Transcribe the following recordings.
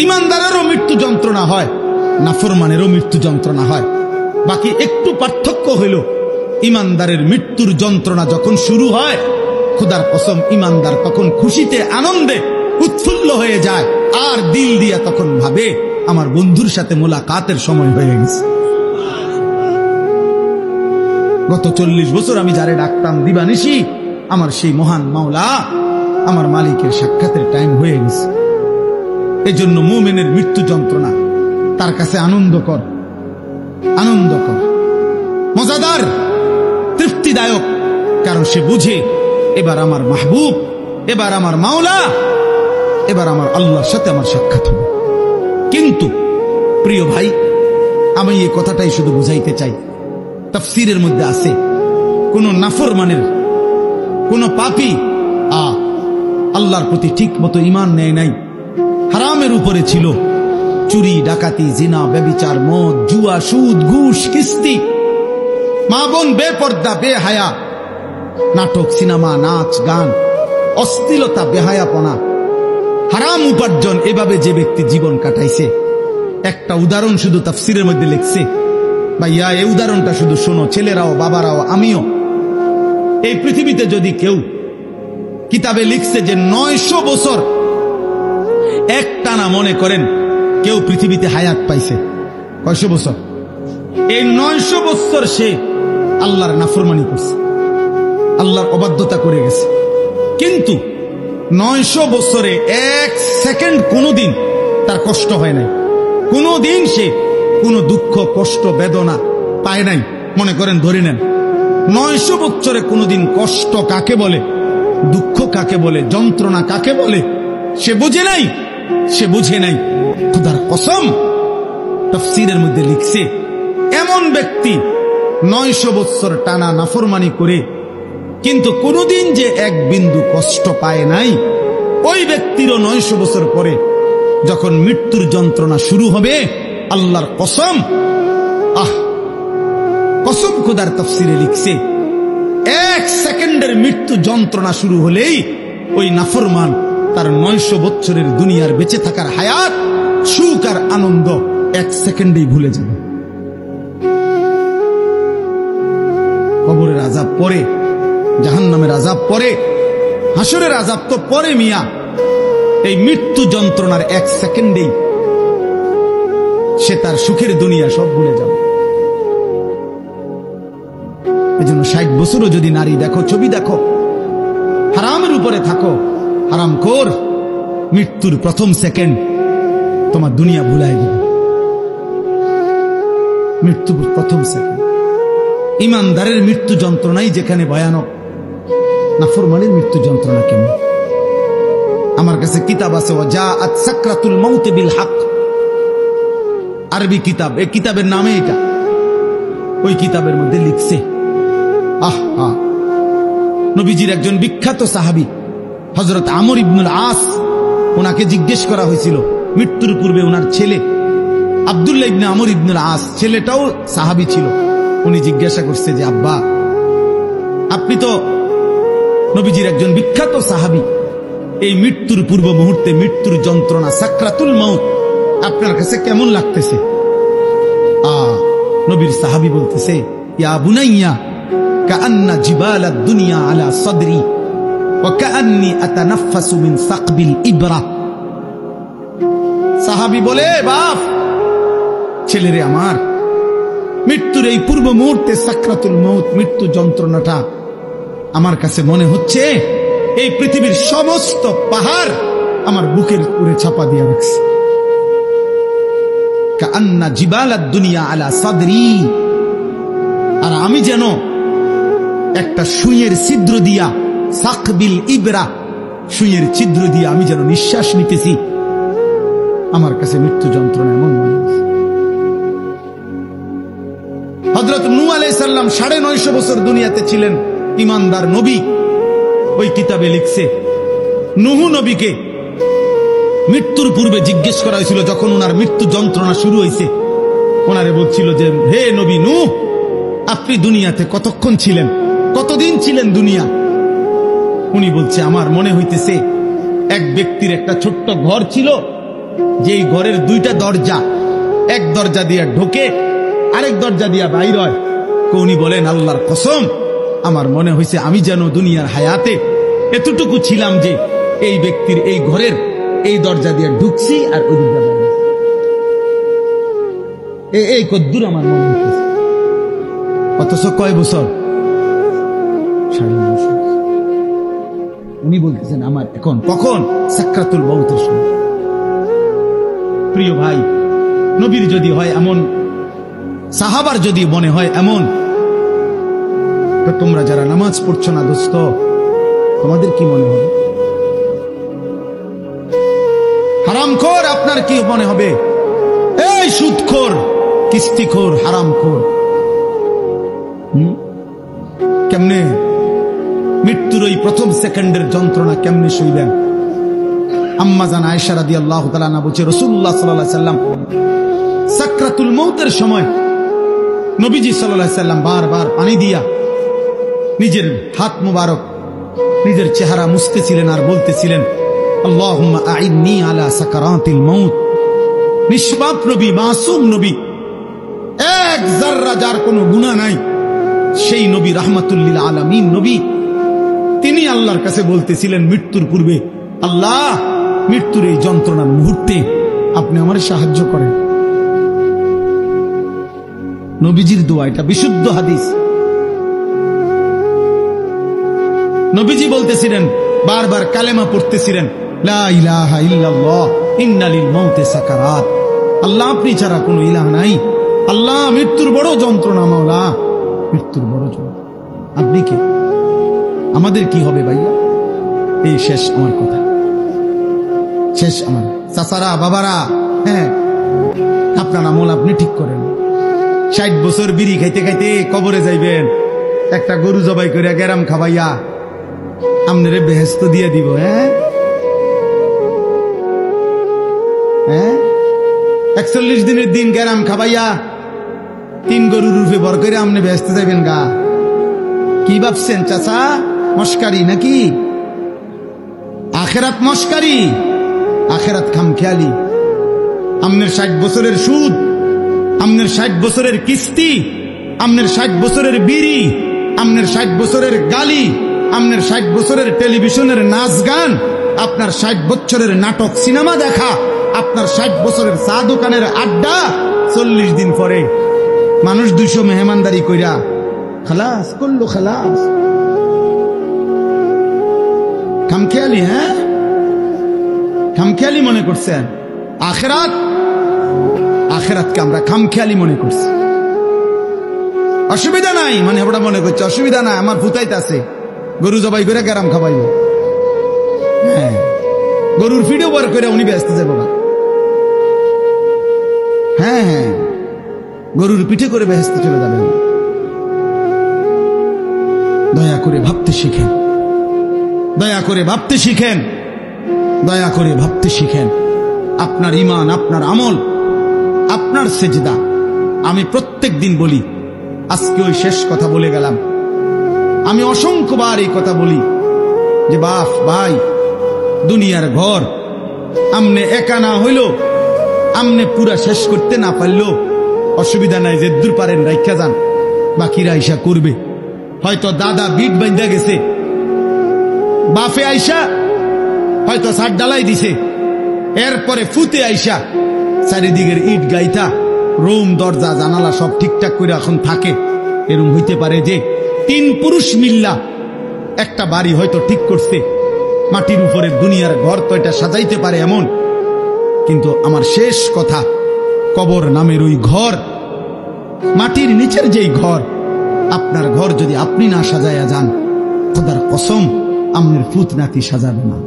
ইমানদারেরও মৃত্যু যন্ত্রণা হয়, নাফরমানেরও মৃত্যু যন্ত্রণা হয়। বাকি একটু পার্থক্য হইল, ইমানদারের মৃত্যুর যন্ত্রণা যখন শুরু হয়, খোদার কসম ইমানদার তখন খুশিতে আনন্দে উৎফুল্ল হয়ে যায়, আর দিল দিয়া তখন ভাবে আমার বন্ধুর সাথে মোলাকাতের সময় হয়ে গেছে। গত 40 বছর আমি যারে ডাকতাম দিবানিশি, আমার সেই মহান মাওলা, আমার মালিকের সাক্ষাতের টাইম হয়ে গেছে। এই জন্য মুমিনের মৃত্যু যন্ত্রণা তার কাছে আনন্দকর, আনন্দকর, মজাদার, তৃপ্তিদায়ক। কারণ সে বুঝে এবার আমার মাহবুব, এবার আমার মাওলা, এবার আমার আল্লাহর সাথে আমার সাক্ষাৎ হবে। কিন্তু প্রিয় ভাই, আমি এই কথাটাই শুধু বুঝাইতে চাই, তাফসীরের মধ্যে আছে কোন নাফরমানের, কোন পাপী আল্লাহর প্রতি ঠিক মতো ঈমান নেয় নাই, হারামের উপরে ছিল, চুরি, ডাকাতি, জিনা, ব্যভিচার, মদ, জুয়া, সুদ, ঘুষ, কিস্তি, মা বোন বেপর্দা, বেহায়া, নাটক, সিনেমা, নাচ, গান, অশ্লীলতা, বেহায়াপনা, হারাম উপার্জন, এভাবে যে ব্যক্তি জীবন কাটাইছে, একটা উদাহরণ শুধু তাফসীরের মধ্যে লিখছে। ভাইয়া, এই উদাহরণটা শুধু শোনো, ছেলেরাও, বাবারাও, আমিও। এই পৃথিবীতে যদি কেউ, কিতাবে লিখছে যে 900 বছর একটানা, মনে করেন কেউ পৃথিবীতে হায়াত পাইছে, কয়শো বছর? এই 900 বছর সে আল্লাহর নাফরমানি করছে, আল্লাহর অবাধ্যতা করে গেছে। কিন্তু 900 বছরে 1 সেকেন্ড কোনোদিন তার কষ্ট হয় নাই, কোনোদিন সে কোনো দুঃখ, কষ্ট, বেদনা পায় নাই। মনে করেন, ধরে নেন 900 বছরে কোনোদিন কষ্ট কাকে বলে, দুঃখ কাকে বলে, যন্ত্রণা কাকে বলে সে বুঝে নাই, সে বুঝে নাই। খোদার কসম, তাফসীরের মধ্যে লিখছে, এমন ব্যক্তি 900 বছর টানা নাফরমানি করে কিন্তু কোনোদিন যে এক বিন্দু কষ্ট পায় নাই, ওই ব্যক্তিরও 900 বছর পরে যখন মৃত্যুর যন্ত্রণা শুরু হবে, আল্লাহর কসম, কসম খোদার তাফসীরে লিখছে, 1 সেকেন্ডের মৃত্যু যন্ত্রণা শুরু হলেই ওই নাফরমান তার 900 বছরের দুনিয়ার বেঁচে থাকার হায়াত, সুখ আর আনন্দ 1 সেকেন্ডেই ভুলে যাবে। কবরের আযাব পরে, জাহান্নামের আযাব পরে, হাসরের আযাব তো পরে মিয়া। এই মৃত্যু যন্ত্রণার 1 সেকেন্ডেই সে তার সুখের দুনিয়া সব ভুলে যাবে। এজন্য 60 বছরও যদি নারী দেখো, ছবি দেখো, হারামের উপরে থাকো, হারামখোর, মৃত্যুর প্রথম সেকেন্ড তোমার দুনিয়া ভুলাই দিবে। মৃত্যুর প্রথম সেকেন্ড। ইমানদারের মৃত্যু যন্ত্রণাই যেখানে ভয়ানক, নাফরমানের মৃত্যু যন্ত্রণা কেমন? আমার কাছে কিতাব আছে, ওয়াজাআত সাকরাতুল মাউত বিল হক, আরবি কিতাব, এই কিতাবের নামে এটা। ওই কিতাবের মধ্যে লিখছে, নবীজির একজন বিখ্যাত সাহাবী হযরত আমর ইবনুল আস, ওনাকে জিজ্ঞেস করা হয়েছিল মৃত্যুর পূর্বে, ওনার ছেলে আব্দুল্লাহ ইবনে আমর ইবনুল আস, ছেলেটাও সাহাবী ছিল। উনি জিজ্ঞাসা করছে যে, আব্বা, আপনি তো নবীজির একজন বিখ্যাত সাহাবী, এই মৃত্যুর পূর্ব মুহূর্তে মৃত্যুর যন্ত্রণা, সাকরাতুল মাউত আপনার কাছে কেমন লাগতেছে? নবীর সাহাবী বলতেছে, ইয়া বুনাইয়া কাআন্না জিবালাদ দুনিয়া আলা সাদরি ওয়া কাআন্নী আতানাফাসু মিন সাকবিল ইবরা। সাহাবী বলে, বাপ, ছেলেরে আমার, মৃত্যুর এই পূর্ব মুহূর্তে সাকরাতুল মাউত, মৃত্যু যন্ত্রণাটা আমার কাছে মনে হচ্ছে এই পৃথিবীর সমস্ত পাহাড় আমার বুকের উপরে চাপা দিয়ে রাখছে। কাআন্না জিবালাদ দুনিয়া আলা সাদরি, আর আমি যেন একটা সুইয়ের ছিদ্র দিয়া, সাকবিল ইবরা, সুইয়ের ছিদ্র দিয়া আমি যেন নিঃশ্বাস নিতেছি। আমার কাছে মৃত্যু যন্ত্রণা এমন মনে হচ্ছে। হযরত নূহ আলাইহিস সালাম 950 বছর দুনিয়াতে ছিলেন, ইমানদার নবী। ওই কিতাবে লিখছে, নূহ নবীকে মৃত্যুর পূর্বে জিজ্ঞেস করা হয়েছিল, যখন ওনার মৃত্যু যন্ত্রণা শুরু হয়েছে, ওনারে বলছিল যে, হে নবী নূহ, আপনি দুনিয়াতে কতক্ষণ ছিলেন, কতদিন ছিলেন দুনিয়া? উনি বলছে, আমার মনে হইতেছে এক ব্যক্তির একটা ছোট্ট ঘর ছিল, যে এই ঘরের দুইটা দরজা, এক দরজা দিয়া ঢোকে আরেক দরজা দিয়া বাইর হয়। উনি বলেন আল্লাহর কসম, আমার মনে হয়েছে আমি যেন দুনিয়ার হায়াতে এতটুকু ছিলাম যে এই ব্যক্তির এই ঘরের এই দরজা দিয়ে ঢুকছি আর ওই দরজা বাইরে। এই কদ্দুর আমার মনে হচ্ছে। অথচ কয় বছর? 9.5 বছর। উনি বলতেছেন আমার এখন কখন? সাকরাতুল মউতের সময়। প্রিয় ভাই, নবীর যদি হয় এমন, সাহাবার যদি মনে হয় এমন, তো তোমরা যারা নামাজ পড়ছো না দোস্ত, তোমাদের কি মনে হবে? হারামখোর আপনার কি মনে হবে? এই সুদখোর, কিস্তিখোর, হারামখোর, কেমনে মৃত্যুর ওই প্রথম সেকেন্ডের যন্ত্রণা কেমনে সইলেন? আম্মা জান আয়েশা রাদিয়াল্লাহু তাআলা না বলছে রাসূলুল্লাহ সাল্লাল্লাহু আলাইহি সাল্লাম সাকরাতুল মউতের সময় নবীজি সাল্লাল্লাহু আলাইহি সাল্লাম বারবার পানি দিয়া নিজের হাত মুবারক নিজের চেহারা মুছতেছিলেন আর বলতেছিলেন আল্লাহুম্মা আইন্নি আলা সাকারাতিল মউত। নিষ্পাপ নবী, মাসুম নবী, এক যাররা যার কোনো গুনাহ নাই, সেই নবী রাহমাতুল লিল আলামিন নবী, তিনি আল্লাহর কাছে বলতেছিলেন মৃত্যুর পূর্বে, আল্লাহ মৃত্যুর এই যন্ত্রণার মুহূর্তে আপনি আমার সাহায্য করেন। নবীজির দোয়া, এটা বিশুদ্ধ হাদিস। নবীজি বলতেছিলেন, বারবার কালেমা পড়তেছিলেন, লা ইলাহা ইল্লাল্লাহ ইন্না লিল মাউতি সাকারাত। আল্লাহ আপনি ছাড়া কোনো ইলাহ নাই। আল্লাহ মৃত্যুর বড় যন্ত্রণা, মাওলা মৃত্যুর বড় যন্ত্রণা। আপনি কে? আমাদের কি হবে ভাইয়া? এই শেষ আমার কথা, শেষ আমার চাচারা, বাবারা, হ্যাঁ আপনার আমল আপনি ঠিক করেন। 60 বছর বিড়ি খাইতে খাইতে কবরে যাইবেন, একটা গরু জবাই করে গেরাম খাবাইয়া আপনারে বেহেশত দিয়ে দিব। হ্যাঁ 41 দিনের দিন গেরাম খাবাইয়া 3 গরুর রূপে বর করে আপনি বেহেশতে যাইবেন গা। কি ভাবছেন চাচা? মস্কারি নাকি? আখেরাত মস্কারি, আখেরাত খামখেয়ালি। আপনার 60 বছরের সুদ, আপনার 60 বছরের কিস্তি, আপনার 60 বছরের বিড়ি, আপনার 60 বছরের গালি, আপনার 60 বছরের টেলিভিশনের নাচ গান, আপনার 60 বছরের নাটক সিনেমা দেখা, আপনার 60 বছরের চা দোকানের আড্ডা, 40 দিন পরে মানুষ 200 মেহমানদারি কইরা খালাস করলো, খালাস। খামখেয়ালি, হ্যাঁ খামখেয়ালি মনে করছেন। আখেরাত, আখেরাতকে আমরা খামখেয়ালি মনে করছি। অসুবিধা নাই মানে ওটা মনে করছে অসুবিধা নাই, আমার ফুতাইতে আছে, গরু জবাই করে গেরাম খাবাইব। হ্যাঁ গরুর ভিডিও বার করে উনি ব্যস্ত যাবো না। হ্যাঁ হ্যাঁ গরুর পিঠে করে ব্যস্ত চলে যাবেন। দয়া করে ভাবতে শিখেন, দয়া করে ভাবতে শিখেন, দয়া করে ভাবতে শিখেন। আপনার ঈমান, আপনার আমল, আপনার সেজদা। আমি প্রত্যেক দিন বলি, আজকে ওই শেষ কথা বলে গেলাম। আমি অসংখ্যবার এই কথা বলি যে বাপ ভাই, দুনিয়ার ঘর আমনে একা না হইল, আমনে পুরা শেষ করতে না পারলো অসুবিধা নাই, যে দূর পারেন রাইখা যান, বাকিরা আইসা করবে। হয়তো দাদা বিট বাঁধা গেছে, বাফে আইসা হয়তো ছাদ ডালাই দিছে, এরপরে ফুতে আইসা চারিদিকের ইট গাইতা রুম দরজা জানালা সব ঠিকঠাক করে এখন থাকে। এরকম হইতে পারে যে 3 পুরুষ মিল্লা একটা বাড়ি হয়তো ঠিক করছে, মাটির উপরে দুনিয়ার ঘর তো এটা সাজাইতে পারে এমন। কিন্তু আমার শেষ কথা, কবর নামের ওই ঘর, মাটির নিচের যেই ঘর, আপনার ঘর যদি আপনি না সাজাইয়া যান, খোদার কসম আপনার ফুত নাতি সাজাবে না।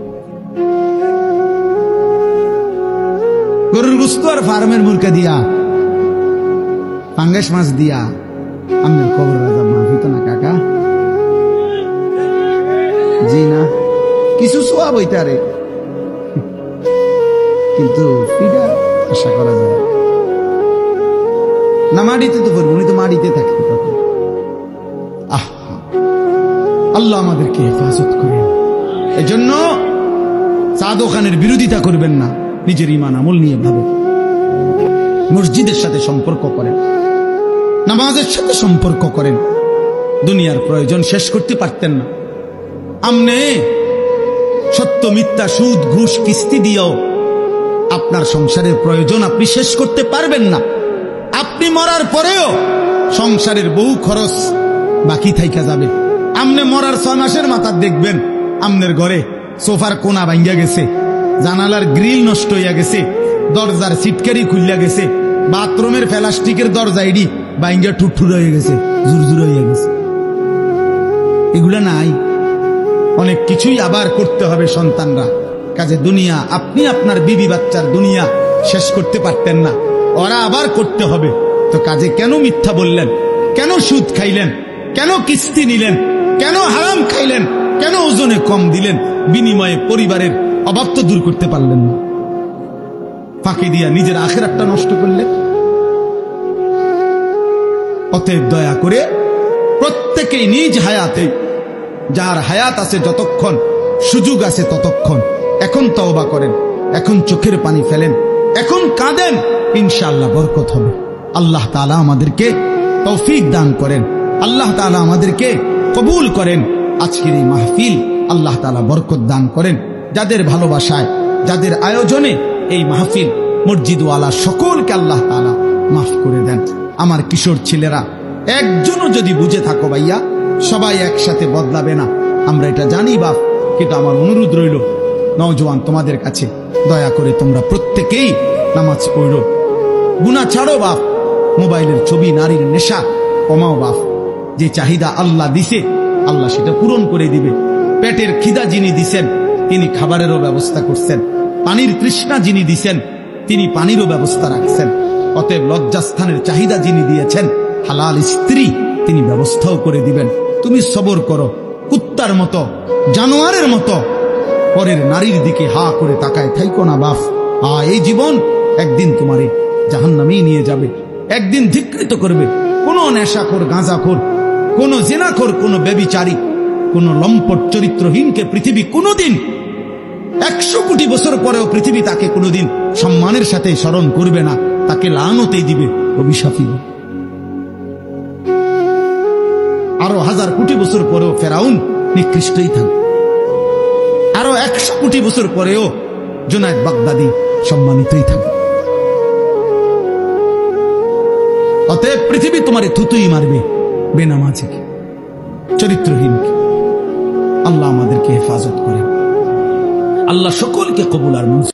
গরুর গোশত আর ফার্মের মুরগা দিয়া, পাঙ্গাস মাছ দিয়া আপনার কবর রাজা মাফ হইত না কাকা? জি না, কিছু সোয়াব হইতে আরে, কিন্তু আশা করা যায় না। মাটিতে তো পড়বো, উনি তো মাটিতে থাকতে তখন। আল্লাহ আমাদেরকে হেফাজত করেন। এজন্য চা দোকানের বিরোধিতা করবেন না। নিজের ঈমান আমল নিয়ে ভাবেন। মসজিদের সাথে সম্পর্ক করেন, নামাজের সাথে সম্পর্ক করেন। দুনিয়ার প্রয়োজন শেষ করতে পারতেন না। আমনে সত্য মিথ্যা সুদ ঘুষ কিস্তি দিয়েও আপনার সংসারের প্রয়োজন আপনি শেষ করতে পারবেন না। আপনি মরার পরেও সংসারের বহু খরচ বাকি থাইকা যাবে। আমনে মরার 6 মাসের মাথা দেখবেন আমনের ঘরে সোফার কোনা ভাঙ্গা গেছে, জানালার গ্রিল নষ্ট হইয়া গেছে, দরজার সিটকারি খুলিয়া গেছে, বাথরুমের প্লাস্টিকের দরজা ইডি ভাঙ্গা ঠুটঠুর হয়ে গেছে, জুরজুর হইয়া গেছে। এগুলা নাই। অনেক কিছুই আবার করতে হবে সন্তানরা। কাজে দুনিয়া আপনি আপনার বিবি বাচ্চার দুনিয়া শেষ করতে পারতেন না, ওরা আবার করতে হবে। তো কাজে কেন মিথ্যা বললেন? কেন সুদ খাইলেন? কেন কিস্তি নিলেন? কেন হারাম খাইলেন? কেন ওজনে কম দিলেন? বিনিময়ে পরিবারের অভাব তো দূর করতে পারলেন না, ফাঁকি দিয়া নিজের আখিরাতটা নষ্ট করলেন। অতএব দয়া করে প্রত্যেকেই নিজ হায়াতে, যার হায়াত আছে যতক্ষণ, সুযোগ আছে ততক্ষণ, এখন তওবা করেন, এখন চোখের পানি ফেলেন, এখন কাঁদেন, ইনশাআল্লাহ বরকত হবে। আল্লাহ তাআলা আমাদেরকে তৌফিক দান করেন, আল্লাহ তাআলা আমাদেরকে কবুল করেন। আজকের এই মাহফিল আল্লাহ তাআলা বরকত দান করেন। যাদের ভালোবাসায়, যাদের আয়োজনে এই মাহফিল, মসজিদওয়ালা সকলকে আল্লাহ তাআলা মাফ করে দেন। আমার কিশোর ছেলেরা, একজনও যদি বুঝে থাকো ভাইয়া, সবাই একসাথে বদলাবে না, আমরা এটা জানি বাপ, কিন্তু আমার অনুরোধ রইল নওজোয়ান তোমাদের কাছে, দয়া করে তোমরা প্রত্যেকেই নামাজ পড়ো, গুনাহ ছাড়ো বাপ, মোবাইলের ছবি, নারীর নেশা কমাও বাপ। যে চাহিদা আল্লাহ দিছে, আল্লাহ সেটা পূরণ করে দিবে। পেটের খিদা যিনি দিছেন, তিনি খাবারেরও ব্যবস্থা করছেন। পানির তৃষ্ণা যিনি দিছেন, তিনি পানিরও ব্যবস্থা রাখছেন। অতএব লজ্জাস্থানের চাহিদা যিনি দিয়েছেন, হালাল স্ত্রী তিনি ব্যবস্থাও করে দিবেন। তুমি সবর করো, কুত্তার মতো, জানোয়ারের মতো পরের নারীর দিকে হা করে তাকায় থাইকো না বাপ। এই জীবন একদিন তোমারে জাহান্নামেই নিয়ে যাবে, একদিন ধিক্কৃত করবে। কোন নেশাখোর, গাঁজাখোর, কোন জেনাখোর, কোন ব্যভিচারী, কোন লম্পট চরিত্রহীনকে পৃথিবী কোনোদিন 100 কোটি বছর পরেও পৃথিবী তাকে কোনোদিন সম্মানের সাথে স্মরণ করবে না, তাকে লানতেই দিবে, অভিশাপী। আরো 1000 কোটি বছর পরেও ফেরাউন নিকৃষ্টই থাকবে, আরো 100 কোটি বছর পরেও জুনায়েদ বাগদাদি সম্মানিতই থাকবে। অতএব পৃথিবী তোমারে থুতুই মারবে, বেনামাজিকে, চরিত্রহীনকে। আল্লাহ আমাদেরকে হেফাজত করেন, আল্লাহ সকলকে কবুল আর মঞ্জুর